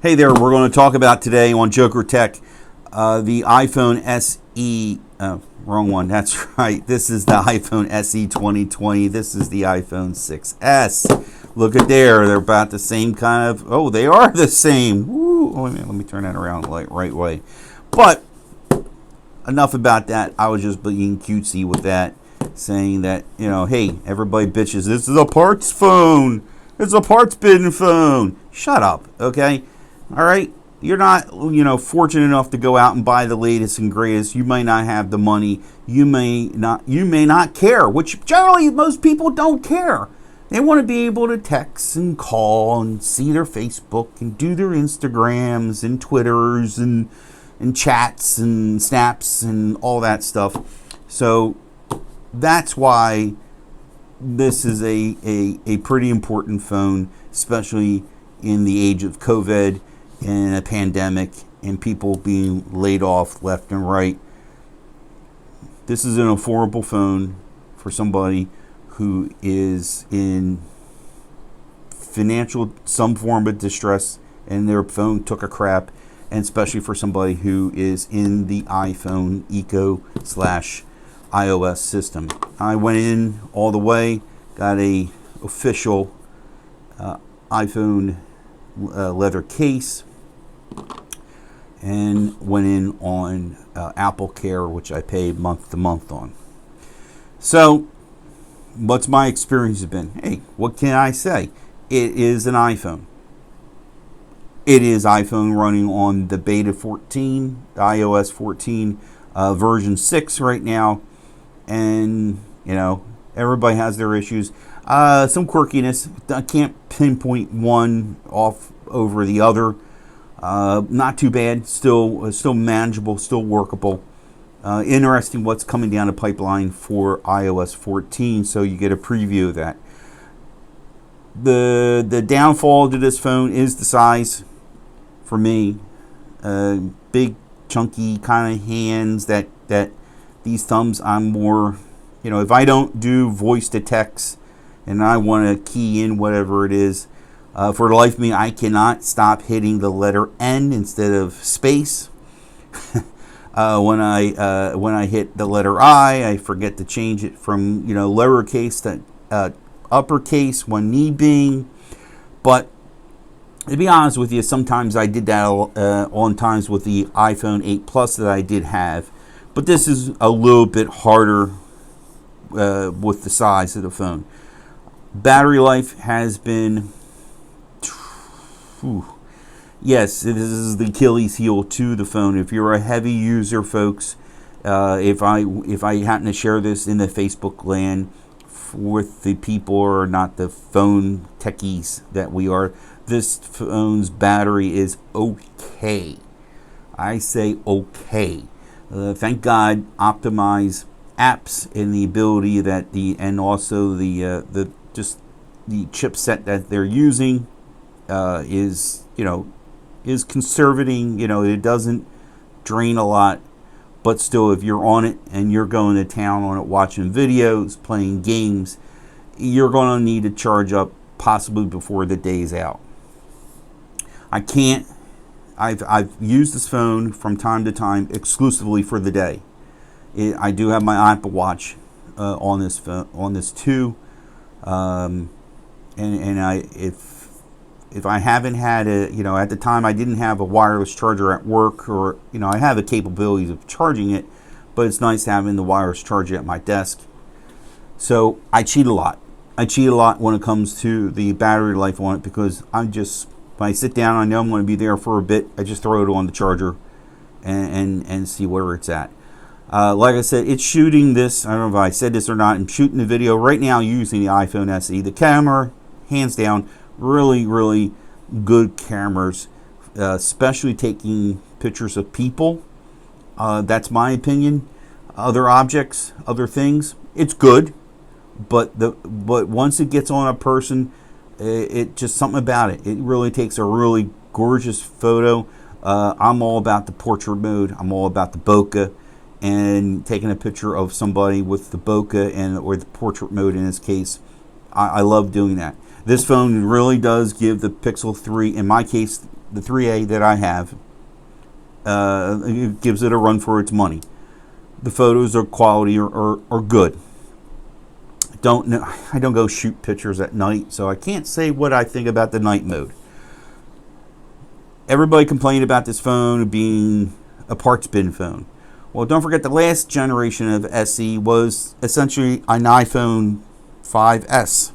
Hey there, we're going to talk about today on Joker Tech the iPhone SE. Wrong one, that's right. This is the iPhone SE 2020. This is the iPhone 6S. Look at there, they're about the same kind of. Oh, they are the same. Woo. Let me turn that around the right way. But enough about that. I was just being cutesy with that, saying that, hey, everybody bitches. This is a parts phone. It's a parts bin phone. Shut up, okay? All right, you're not, fortunate enough to go out and buy the latest and greatest. You may not have the money. You may not care, which generally most people don't care. They want to be able to text and call and see their Facebook and do their Instagrams and Twitters and chats and snaps and all that stuff. So that's why this is a pretty important phone, especially in the age of COVID and a pandemic and people being laid off left and right. This is an affordable phone for somebody who is in some form of distress and their phone took a crap, and especially for somebody who is in the iPhone Eco/iOS system. I went in all the way, got a official iPhone leather case, and went in on Apple Care, which I pay month to month on. So what's my experience been? Hey, what can I say? It is an iPhone. It is iPhone running on the beta 14, iOS 14 version 6 right now, and everybody has their issues. Some quirkiness. I can't pinpoint one off over the other. Not too bad. Still manageable. Still workable. Interesting what's coming down the pipeline for iOS 14. So you get a preview of that. The downfall to this phone is the size. For me, big, chunky kind of hands. That these thumbs, I'm more. If I don't do voice to text and I want to key in whatever it is, for the life of me, I cannot stop hitting the letter N instead of space. When I hit the letter I forget to change it from lowercase to uppercase when need being. But to be honest with you, sometimes I did that on times with the iPhone 8 Plus that I did have. But this is a little bit harder with the size of the phone. Battery life has been, yes, this is the Achilles heel to the phone. If you're a heavy user, folks, if I happen to share this in the Facebook land with the people who are not the phone techies that we are, this phone's battery is okay. I say okay. Thank God, optimize apps and the ability that and also the chipset that they're using is conservating. It doesn't drain a lot, but still, if you're on it and you're going to town on it, watching videos, playing games, you're going to need to charge up possibly before the day's out. I've used this phone from time to time exclusively for the day. I do have my Apple Watch on this too, and if I haven't had at the time I didn't have a wireless charger at work, or I have the capabilities of charging it, but it's nice having the wireless charger at my desk. So I cheat a lot. When it comes to the battery life on it, because when I sit down, I know I'm going to be there for a bit. I just throw it on the charger and see where it's at. Like I said, it's shooting this. I don't know if I said this or not. I'm shooting the video right now using the iPhone SE. The camera, hands down, really, really good cameras, especially taking pictures of people. That's my opinion. Other objects, other things, it's good, but once it gets on a person, it just something about it. It really takes a really gorgeous photo. I'm all about the portrait mode. I'm all about the bokeh. And taking a picture of somebody with the bokeh or the portrait mode in this case, I love doing that. This phone really does give the Pixel 3, in my case, the 3A that I have, it gives it a run for its money. The photos are quality or good. I don't go shoot pictures at night, so I can't say what I think about the night mode. Everybody complained about this phone being a parts bin phone. Well, don't forget the last generation of SE was essentially an iPhone 5S.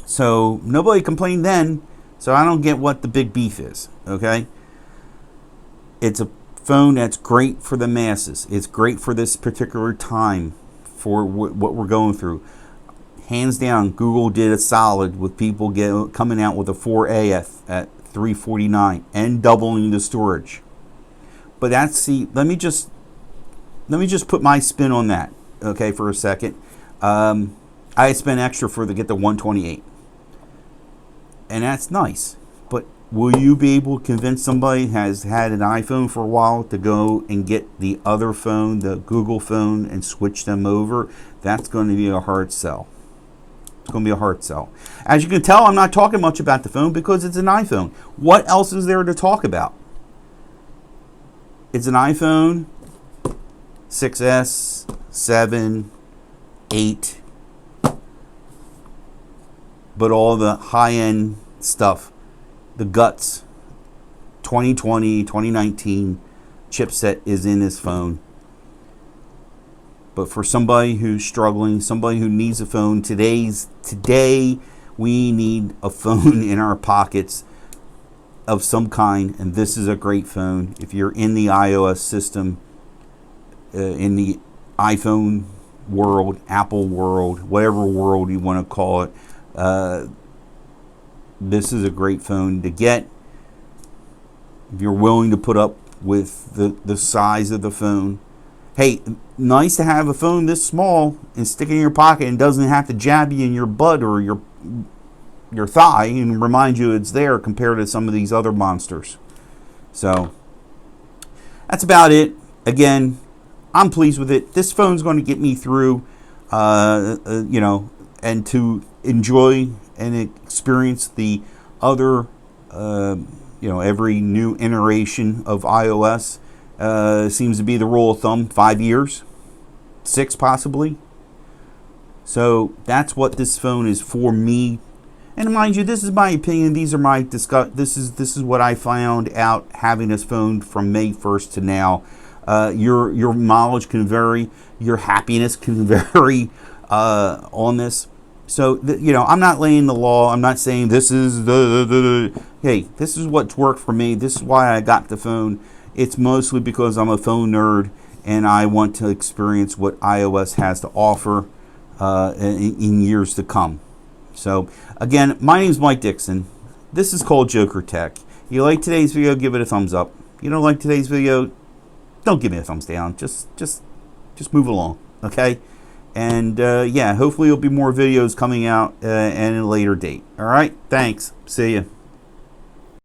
So nobody complained then, so I don't get what the big beef is, okay? It's a phone that's great for the masses. It's great for this particular time, for what we're going through. Hands down, Google did a solid with people coming out with a 4A at $349 and doubling the storage. But let me just put my spin on that, okay, for a second. I spent extra to get the 128, and that's nice. But will you be able to convince somebody who has had an iPhone for a while to go and get the other phone, the Google phone, and switch them over? That's going to be a hard sell. It's going to be a hard sell. As you can tell, I'm not talking much about the phone because it's an iPhone. What else is there to talk about? It's an iPhone 6S, 7, 8, but all the high-end stuff, the guts, 2020, 2019 chipset is in this phone. But for somebody who's struggling, somebody who needs a phone, today we need a phone in our pockets of some kind, and this is a great phone. If you're in the iOS system, in the iPhone world, Apple world, whatever world you want to call it, this is a great phone to get. If you're willing to put up with the size of the phone. Hey, nice to have a phone this small and stick it in your pocket and doesn't have to jab you in your butt or your thigh and remind you it's there compared to some of these other monsters. So that's about it. Again, I'm pleased with it. This phone's going to get me through, and to enjoy and experience the other, every new iteration of iOS. Seems to be the rule of thumb, 5 years, 6 possibly. So that's what this phone is for me. And mind you, this is my opinion. These are my This is what I found out having this phone from May 1st to now. Your mileage can vary, your happiness can vary on this. So I'm not laying the law. I'm not saying this is hey, this is what's worked for me. This is why I got the phone. It's mostly because I'm a phone nerd and I want to experience what iOS has to offer in years to come. So, again, my name is Mike Dixon. This is called Joker Tech. You like today's video, give it a thumbs up. You don't like today's video, don't give me a thumbs down. Just move along, okay? And, hopefully there'll be more videos coming out at a later date. All right? Thanks. See ya.